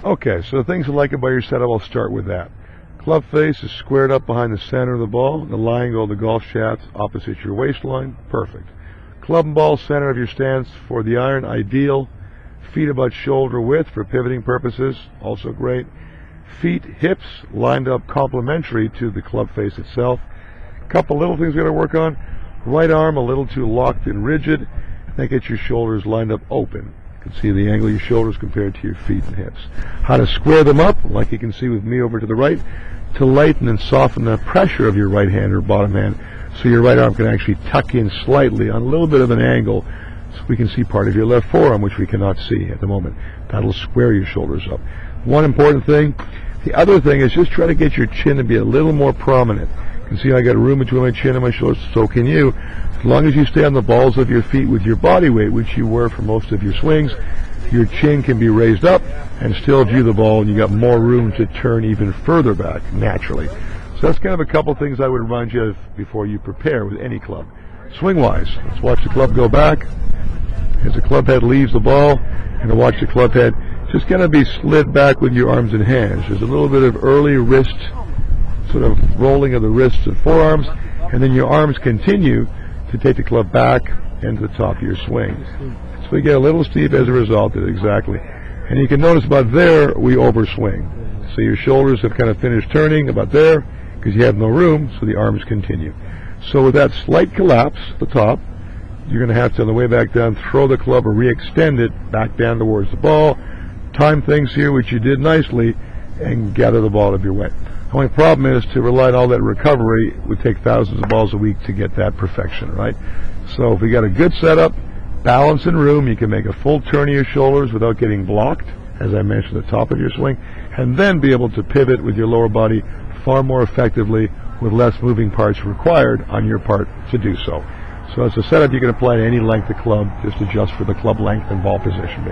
Okay, so the things you like about your setup, I'll start with that. Club face is squared up behind the center of the ball. The line of the golf shaft opposite your waistline. Perfect. Club and ball center of your stance for the iron, ideal. Feet about shoulder width for pivoting purposes, also great. Feet, hips lined up complementary to the club face itself. Couple little things we got to work on. Right arm a little too locked and rigid. That gets your shoulders lined up open. You can see the angle of your shoulders compared to your feet and hips. How to square them up, like you can see with me over to the right, to lighten and soften the pressure of your right hand or bottom hand, so your right arm can actually tuck in slightly on a little bit of an angle, so we can see part of your left forearm, which we cannot see at the moment. That'll square your shoulders up. One important thing. The other thing is just try to get your chin to be a little more prominent. You can see I got room between my chin and my shoulders, so can you. As long as you stay on the balls of your feet with your body weight, which you were for most of your swings, your chin can be raised up and still view the ball, and you got more room to turn even further back naturally. So that's kind of a couple things I would remind you of before you prepare with any club. Swing-wise, let's watch the club go back. As the club head leaves the ball, and to watch the club head just going to be slid back with your arms and hands. There's a little bit of early wrist, sort of rolling of the wrists and forearms, and then your arms continue to take the club back into the top of your swing. So we get a little steep as a result of it, exactly. And you can notice about there, we overswing. So your shoulders have kind of finished turning about there, because you have no room, so the arms continue. So with that slight collapse at the top, you're going to have to, on the way back down, throw the club or re-extend it back down towards the ball, time things here, which you did nicely, and gather the ball out of your way. The only problem is to rely on all that recovery would take thousands of balls a week to get that perfection, right? So if we got a good setup, balance and room, you can make a full turn of your shoulders without getting blocked, as I mentioned at the top of your swing, and then be able to pivot with your lower body far more effectively with less moving parts required on your part to do so. So it's a setup you can apply to any length of club, just adjust for the club length and ball position.